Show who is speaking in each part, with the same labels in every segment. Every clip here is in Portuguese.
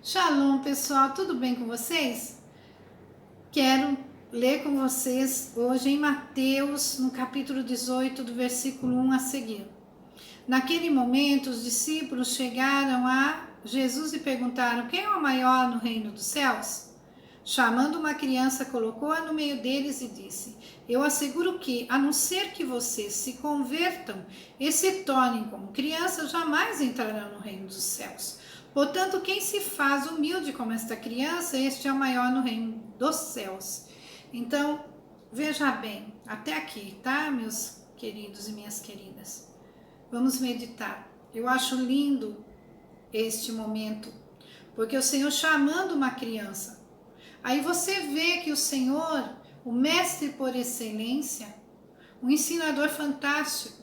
Speaker 1: Shalom, pessoal, tudo bem com vocês? Quero ler com vocês hoje em Mateus, no capítulo 18, do versículo 1 a seguir. Naquele momento, os discípulos chegaram a Jesus e perguntaram: quem é o maior no reino dos céus? Chamando uma criança, colocou-a no meio deles e disse: eu asseguro que, a não ser que vocês se convertam e se tornem como crianças, jamais entrarão no reino dos céus. Portanto, quem se faz humilde como esta criança, este é o maior no reino dos céus. Então, veja bem, até aqui, tá, meus queridos e minhas queridas? Vamos meditar. Eu acho lindo este momento, porque o Senhor chamando uma criança. Aí você vê que o Senhor, o mestre por excelência, um ensinador fantástico,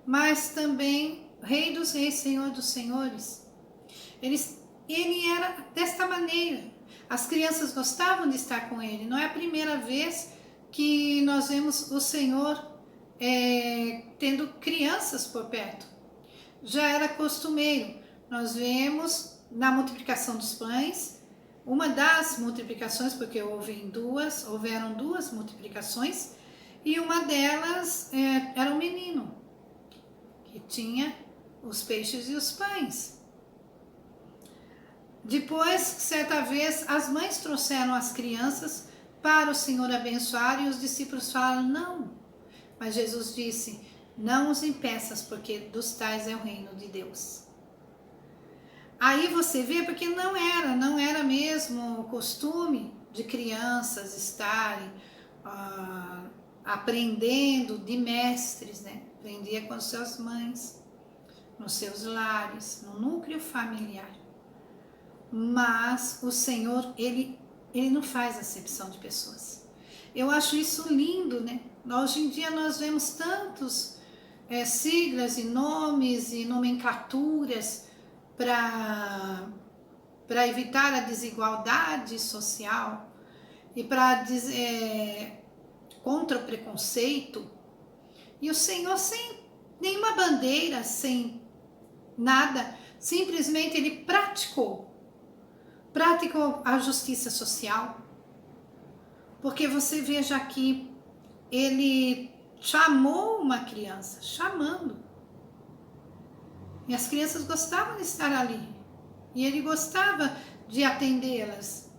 Speaker 1: mas também Rei dos Reis, Senhor dos Senhores. Ele era desta maneira. As crianças gostavam de estar com ele. Não é a primeira vez que nós vemos o Senhor tendo crianças por perto. Já era costumeiro. Nós vemos na multiplicação dos pães, uma das multiplicações, porque houveram duas multiplicações, e uma delas era um menino, que tinha os peixes e os pães. Depois, certa vez, as mães trouxeram as crianças para o Senhor abençoar e os discípulos falaram: não. Mas Jesus disse: não os impeças, porque dos tais é o reino de Deus. Aí você vê, porque não era mesmo o costume de crianças estarem aprendendo de mestres, né? Aprendia com as suas mães, nos seus lares, no núcleo familiar. Mas o Senhor, ele não faz acepção de pessoas. Eu acho isso lindo, né? Hoje em dia nós vemos tantos siglas e nomes e nomenclaturas para evitar a desigualdade social e para contra o preconceito. E o Senhor, sem nenhuma bandeira, sem nada, simplesmente ele praticou a justiça social, porque você veja aqui, ele chamou uma criança, chamando, e as crianças gostavam de estar ali, e ele gostava de atendê-las.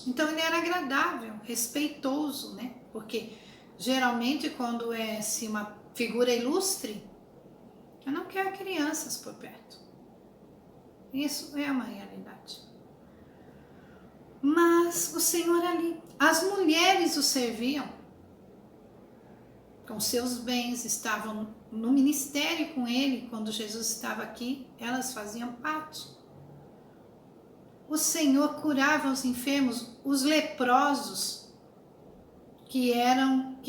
Speaker 1: Então ele era agradável, respeitoso, né? Porque geralmente quando é-se uma figura ilustre, eu não quero crianças por perto. Isso é uma realidade. Mas o Senhor ali, as mulheres o serviam com seus bens, estavam no ministério com ele, quando Jesus estava aqui, elas faziam parte. O Senhor curava os enfermos, os leprosos, que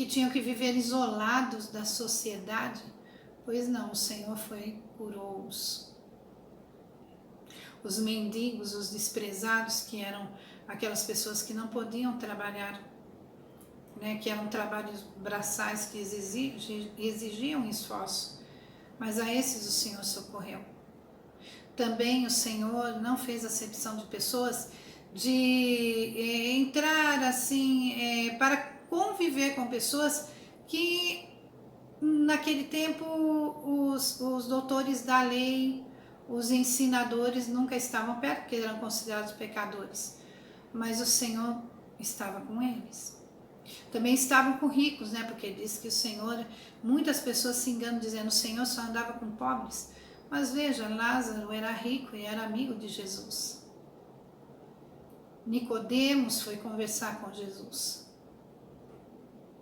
Speaker 1: tinham que viver isolados da sociedade. Pois não, o Senhor curou-os. Os mendigos, os desprezados, que eram aquelas pessoas que não podiam trabalhar, né, que eram trabalhos braçais que exigiam esforço, mas a esses o Senhor socorreu. Também o Senhor não fez acepção de pessoas de entrar assim para conviver com pessoas que naquele tempo os doutores da lei, os ensinadores nunca estavam perto, porque eram considerados pecadores, mas o Senhor estava com eles. Também estavam com ricos, né? Porque diz que o Senhor, muitas pessoas se enganam dizendo: o Senhor só andava com pobres. Mas veja, Lázaro era rico e era amigo de Jesus. Nicodemos foi conversar com Jesus.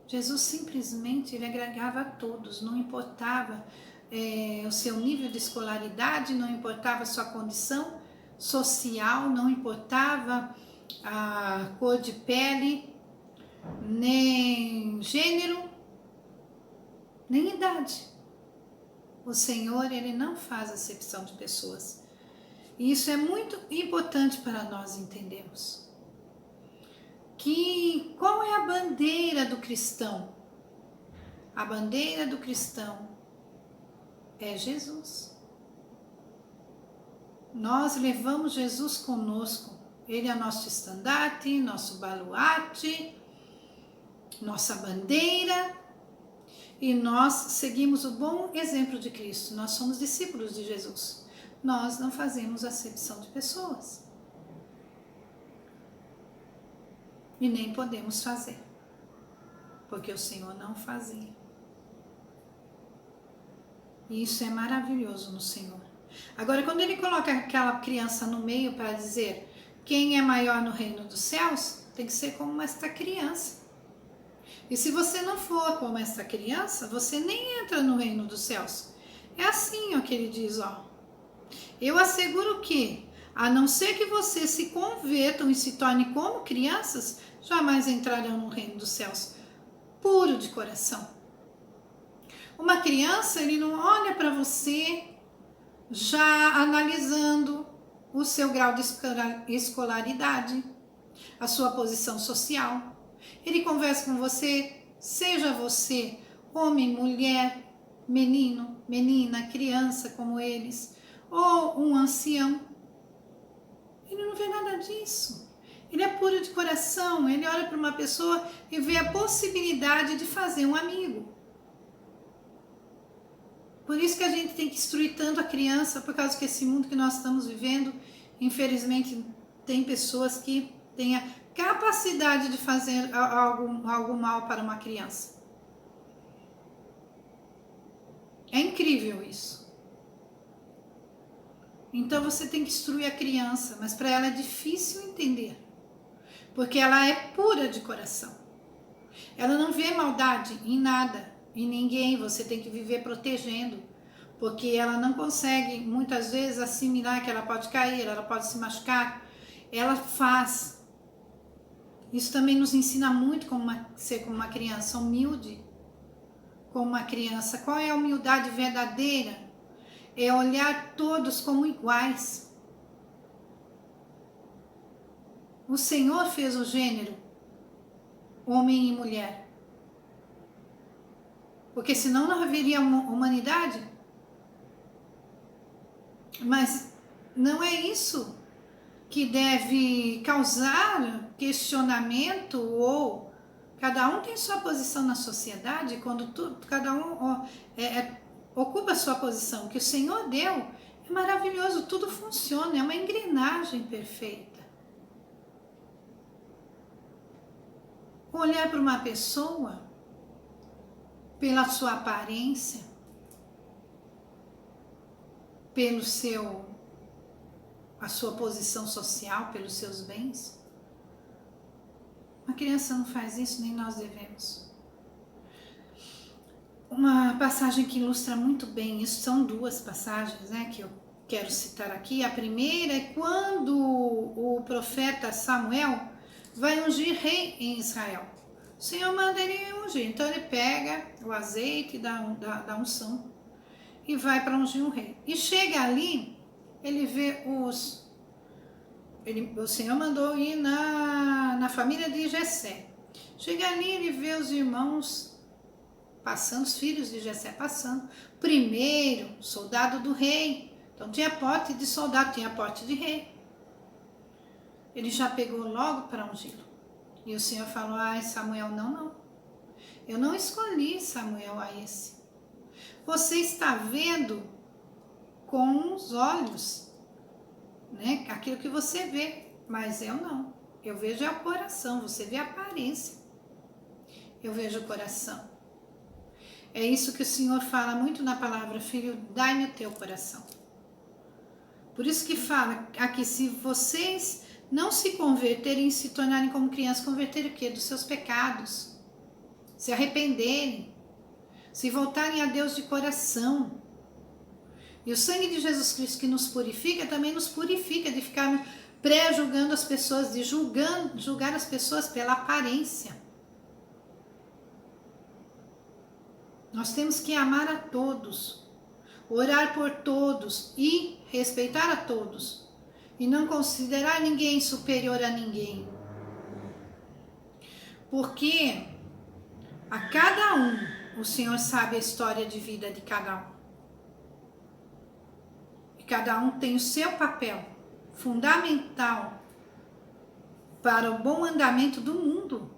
Speaker 1: Jesus simplesmente ele agregava a todos, não importava o seu nível de escolaridade, não importava a sua condição social, não importava a cor de pele, nem gênero, nem idade. O Senhor, ele não faz acepção de pessoas. E isso é muito importante para nós entendermos. Qual é a bandeira do cristão? A bandeira do cristão é Jesus. Nós levamos Jesus conosco. Ele é nosso estandarte, nosso baluarte, nossa bandeira, e nós seguimos o bom exemplo de Cristo. Nós somos discípulos de Jesus. Nós não fazemos acepção de pessoas. E nem podemos fazer, porque o Senhor não fazia. E isso é maravilhoso no Senhor. Agora, quando ele coloca aquela criança no meio para dizer quem é maior no reino dos céus, tem que ser como esta criança. E se você não for como esta criança, você nem entra no reino dos céus. É assim, ó, que ele diz, ó. Eu asseguro que, a não ser que vocês se convertam e se tornem como crianças, jamais entrarão no reino dos céus, puro de coração. Uma criança, ele não olha para você já analisando o seu grau de escolaridade, a sua posição social. Ele conversa com você, seja você homem, mulher, menino, menina, criança como eles, ou um ancião. Ele não vê nada disso. Ele é puro de coração, ele olha para uma pessoa e vê a possibilidade de fazer um amigo. Por isso que a gente tem que instruir tanto a criança, por causa que esse mundo que nós estamos vivendo, infelizmente, tem pessoas que têm a capacidade de fazer algo mal para uma criança. É incrível isso. Então você tem que instruir a criança, mas para ela é difícil entender, porque ela é pura de coração. Ela não vê maldade em nada, em ninguém. Você tem que viver protegendo, porque ela não consegue muitas vezes assimilar que ela pode cair, ela pode se machucar. Ela faz. Isso também nos ensina muito como ser como uma criança humilde, como uma criança. Qual é a humildade verdadeira? É olhar todos como iguais. O Senhor fez o gênero homem e mulher, porque senão não haveria humanidade. Mas não é isso que deve causar questionamento, ou cada um tem sua posição na sociedade. Quando cada um ocupa a sua posição, que o Senhor deu, é maravilhoso, tudo funciona, é uma engrenagem perfeita. Olhar para uma pessoa pela sua aparência, a sua posição social, pelos seus bens. Uma criança não faz isso, nem nós devemos. Uma passagem que ilustra muito bem isso, são duas passagens, né, que eu quero citar aqui. A primeira é quando o profeta Samuel vai ungir rei em Israel. O Senhor manda ele ungir, então ele pega o azeite da unção e vai para ungir um rei. E chega ali, ele vê o Senhor mandou ir na família de Jessé. Chega ali, ele vê os irmãos passando, os filhos de Jessé passando. Primeiro, soldado do rei. Então tinha porte de soldado, tinha porte de rei. Ele já pegou logo para ungí-lo. E o Senhor falou, Samuel, não. Eu não escolhi Samuel a esse. Você está vendo com os olhos, né? Aquilo que você vê, mas eu não. Eu vejo o coração, você vê a aparência. Eu vejo o coração. É isso que o Senhor fala muito na palavra, filho, dai-me o teu coração. Por isso que fala aqui, se vocês não se converterem e se tornarem como crianças, converterem o quê? Dos seus pecados, se arrependerem, se voltarem a Deus de coração. E o sangue de Jesus Cristo que nos purifica, também nos purifica de ficar pré-julgando as pessoas, de julgar as pessoas pela aparência. Nós temos que amar a todos, orar por todos e respeitar a todos. E não considerar ninguém superior a ninguém. Porque a cada um, o Senhor sabe a história de vida de cada um. que cada um tem o seu papel fundamental para o bom andamento do mundo.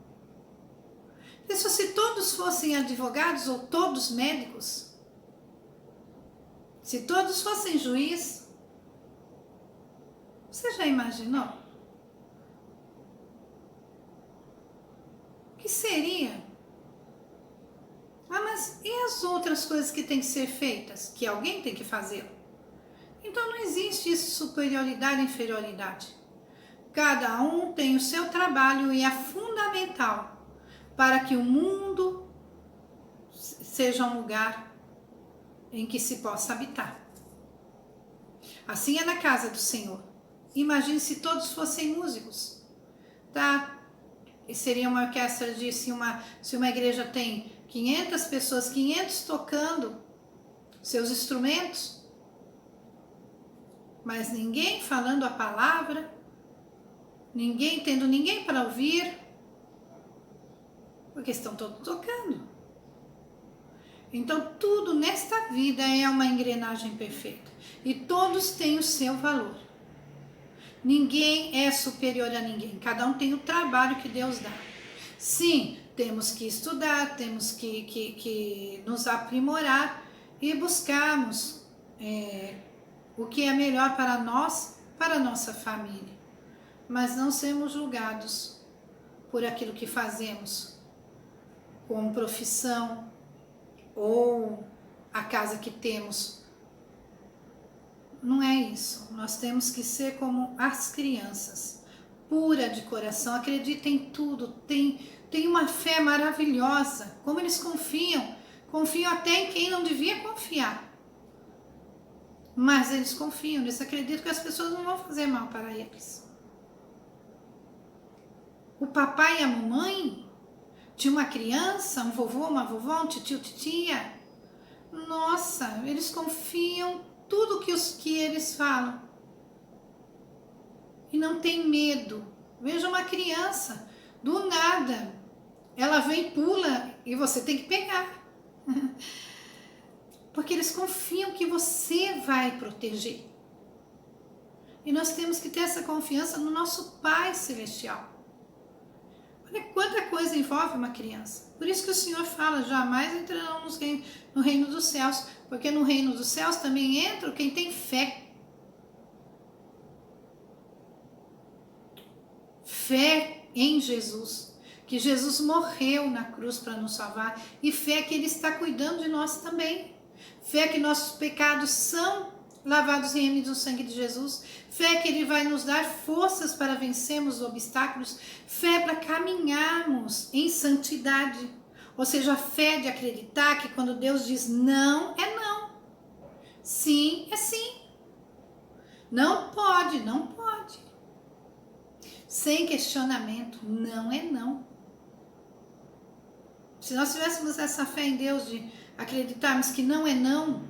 Speaker 1: Isso se todos fossem advogados ou todos médicos, se todos fossem juiz, você já imaginou? O que seria? Ah, mas e as outras coisas que têm que ser feitas? Que alguém tem que fazer? Então não existe isso, superioridade e inferioridade. Cada um tem o seu trabalho e é fundamental para que o mundo seja um lugar em que se possa habitar. Assim é na casa do Senhor. Imagine se todos fossem músicos, tá? E seria uma orquestra de, se uma igreja tem 500 pessoas, 500 tocando seus instrumentos, mas ninguém falando a palavra, ninguém tendo ninguém para ouvir, porque estão todos tocando. Então tudo nesta vida é uma engrenagem perfeita e todos têm o seu valor. Ninguém é superior a ninguém, cada um tem o trabalho que Deus dá. Sim, temos que estudar, temos que nos aprimorar e buscarmos o que é melhor para nós, para a nossa família. Mas não sermos julgados por aquilo que fazemos, como profissão ou a casa que temos. Não é isso. Nós temos que ser como as crianças, pura de coração, acredita em tudo, tem uma fé maravilhosa, como eles confiam até em quem não devia confiar. Mas eles confiam, eles acreditam que as pessoas não vão fazer mal para eles. O papai e a mamãe tinha uma criança, um vovô, uma vovó, um titio, titia. Nossa, eles confiam tudo que eles falam. E não tem medo. Veja uma criança, do nada, ela vem, pula e você tem que pegar. Porque eles confiam que você vai proteger. E nós temos que ter essa confiança no nosso Pai Celestial. Olha quanta coisa envolve uma criança. Por isso que o Senhor fala, jamais entrarão no reino dos céus, porque no reino dos céus também entra quem tem fé. Fé em Jesus, que Jesus morreu na cruz para nos salvar, e fé que Ele está cuidando de nós também. Fé que nossos pecados são lavados e remidos no sangue de Jesus. Fé que Ele vai nos dar forças para vencermos os obstáculos. Fé para caminharmos em santidade. Ou seja, a fé de acreditar que quando Deus diz não, é não. Sim, é sim. Não pode, não pode. Sem questionamento, não é não. Se nós tivéssemos essa fé em Deus de acreditarmos que não é não,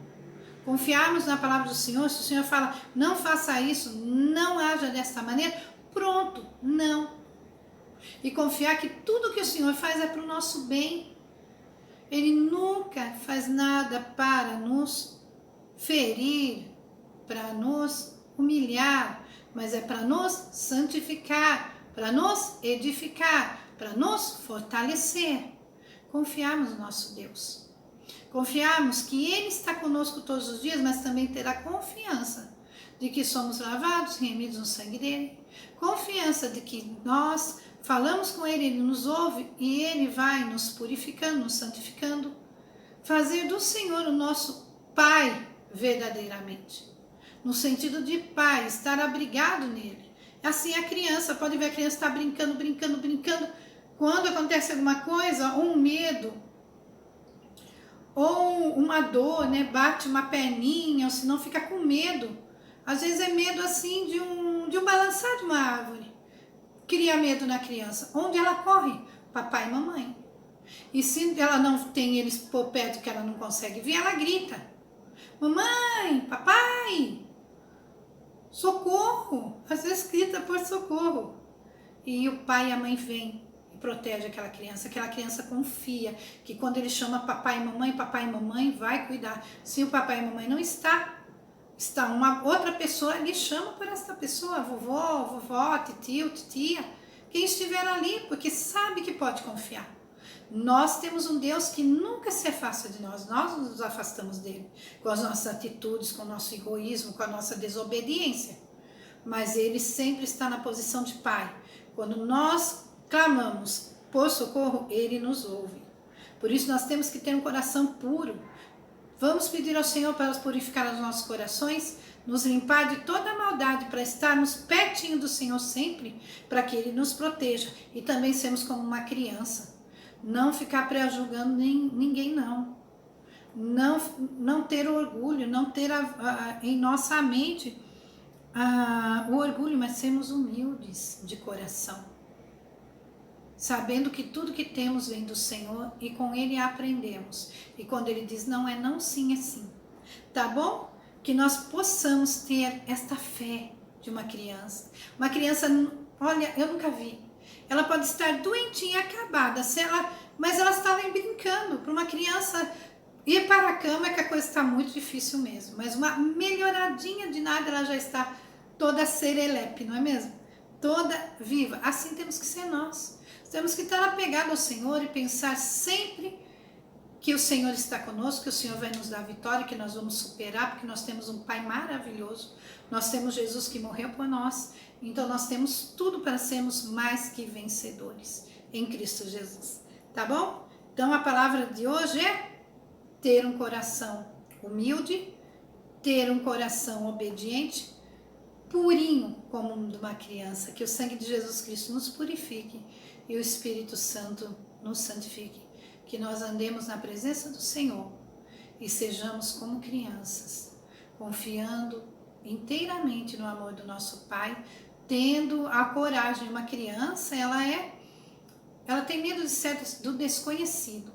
Speaker 1: confiarmos na palavra do Senhor, se o Senhor fala, não faça isso, não haja dessa maneira, pronto, não. E confiar que tudo que o Senhor faz é para o nosso bem. Ele nunca faz nada para nos ferir, para nos humilhar, mas é para nos santificar, para nos edificar, para nos fortalecer. Confiarmos no nosso Deus. Confiarmos que Ele está conosco todos os dias, mas também ter a confiança de que somos lavados, remidos no sangue dEle. Confiança de que nós falamos com Ele, Ele nos ouve e Ele vai nos purificando, nos santificando. Fazer do Senhor o nosso Pai verdadeiramente. No sentido de Pai, estar abrigado nele. Assim a criança, pode ver a criança está brincando. Quando acontece alguma coisa, ou um medo, ou uma dor, né, bate uma perninha, ou se não fica com medo. Às vezes é medo assim de um balançar de uma árvore. Cria medo na criança. Onde ela corre? Papai e mamãe. E se ela não tem eles por perto que ela não consegue ver, ela grita. Mamãe, papai, socorro. Às vezes grita por socorro. E o pai e a mãe vêm e protegem aquela criança confia que quando ele chama papai e mamãe vai cuidar. Se o papai e mamãe não está, está uma outra pessoa, lhe chama por esta pessoa, vovó, vovó, titio, titia, quem estiver ali, porque sabe que pode confiar. Nós temos um Deus que nunca se afasta de nós nos afastamos dele, com as nossas atitudes, com o nosso egoísmo, com a nossa desobediência. Mas ele sempre está na posição de Pai. Quando nós clamamos por socorro, ele nos ouve. Por isso nós temos que ter um coração puro. Vamos pedir ao Senhor para purificar os nossos corações, nos limpar de toda a maldade, para estarmos pertinho do Senhor sempre, para que Ele nos proteja. E também sermos como uma criança. Não ficar pré-julgando ninguém, não. Não ter orgulho, não ter em nossa mente o orgulho, mas sermos humildes de coração. Sabendo que tudo que temos vem do Senhor e com Ele aprendemos. E quando Ele diz não é não, sim é sim. Tá bom? Que nós possamos ter esta fé de uma criança. Uma criança, olha, eu nunca vi. Ela pode estar doentinha, acabada, mas ela está ali brincando. Para uma criança ir para a cama é que a coisa está muito difícil mesmo. Mas uma melhoradinha de nada, ela já está toda serelepe, não é mesmo? Toda viva. Assim temos que ser nós. Temos que estar apegados ao Senhor e pensar sempre que o Senhor está conosco, que o Senhor vai nos dar vitória, que nós vamos superar, porque nós temos um Pai maravilhoso. Nós temos Jesus que morreu por nós. Então nós temos tudo para sermos mais que vencedores em Cristo Jesus. Tá bom? Então a palavra de hoje é ter um coração humilde, ter um coração obediente, purinho como o de uma criança, que o sangue de Jesus Cristo nos purifique e o Espírito Santo nos santifique, que nós andemos na presença do Senhor e sejamos como crianças, confiando inteiramente no amor do nosso Pai, tendo a coragem. Uma criança, ela tem medo do desconhecido,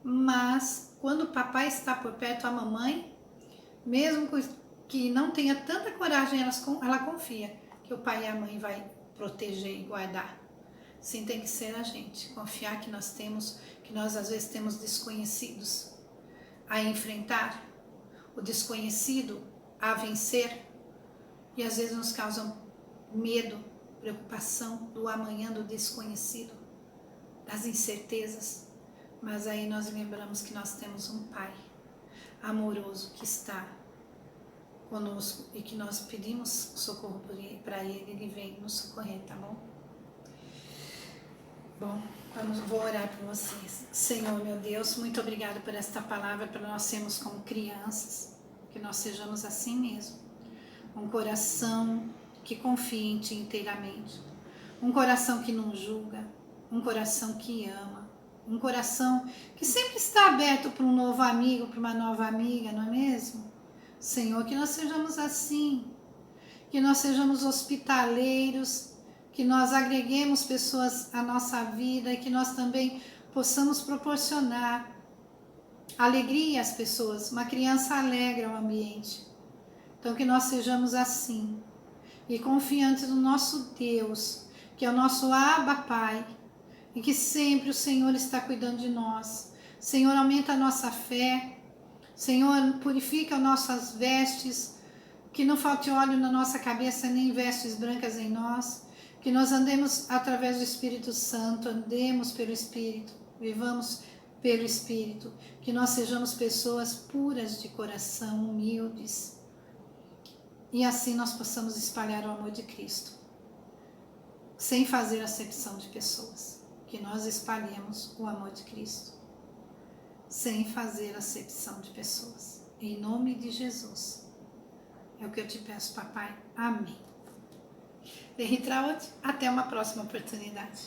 Speaker 1: mas quando o papai está por perto, a mamãe, mesmo que não tenha tanta coragem, ela confia que o pai e a mãe vai proteger e guardar. Sim, tem que ser a gente, confiar que nós às vezes temos desconhecidos a enfrentar, o desconhecido a vencer, e às vezes nos causam medo, preocupação do amanhã, do desconhecido, das incertezas. Mas aí nós lembramos que nós temos um Pai amoroso que está conosco e que nós pedimos socorro para Ele vem nos socorrer, tá bom? Bom, vou orar por vocês. Senhor, meu Deus, muito obrigado por esta palavra, para nós sermos como crianças, que nós sejamos assim mesmo. Um coração que confia em Ti inteiramente, um coração que não julga, um coração que ama, um coração que sempre está aberto para um novo amigo, para uma nova amiga, não é mesmo? Senhor, que nós sejamos assim, que nós sejamos hospitaleiros, que nós agreguemos pessoas à nossa vida e que nós também possamos proporcionar alegria às pessoas. Uma criança alegra o ambiente. Então que nós sejamos assim e confiantes no nosso Deus, que é o nosso Abba Pai, e que sempre o Senhor está cuidando de nós. Senhor, aumenta a nossa fé. Senhor, purifica as nossas vestes, que não falte óleo na nossa cabeça, nem vestes brancas em nós, que nós andemos através do Espírito Santo, andemos pelo Espírito, vivamos pelo Espírito, que nós sejamos pessoas puras de coração, humildes, e assim nós possamos espalhar o amor de Cristo, sem fazer acepção de pessoas, que nós espalhemos o amor de Cristo, sem fazer acepção de pessoas. Em nome de Jesus. É o que eu te peço, papai. Amém. Até uma próxima oportunidade.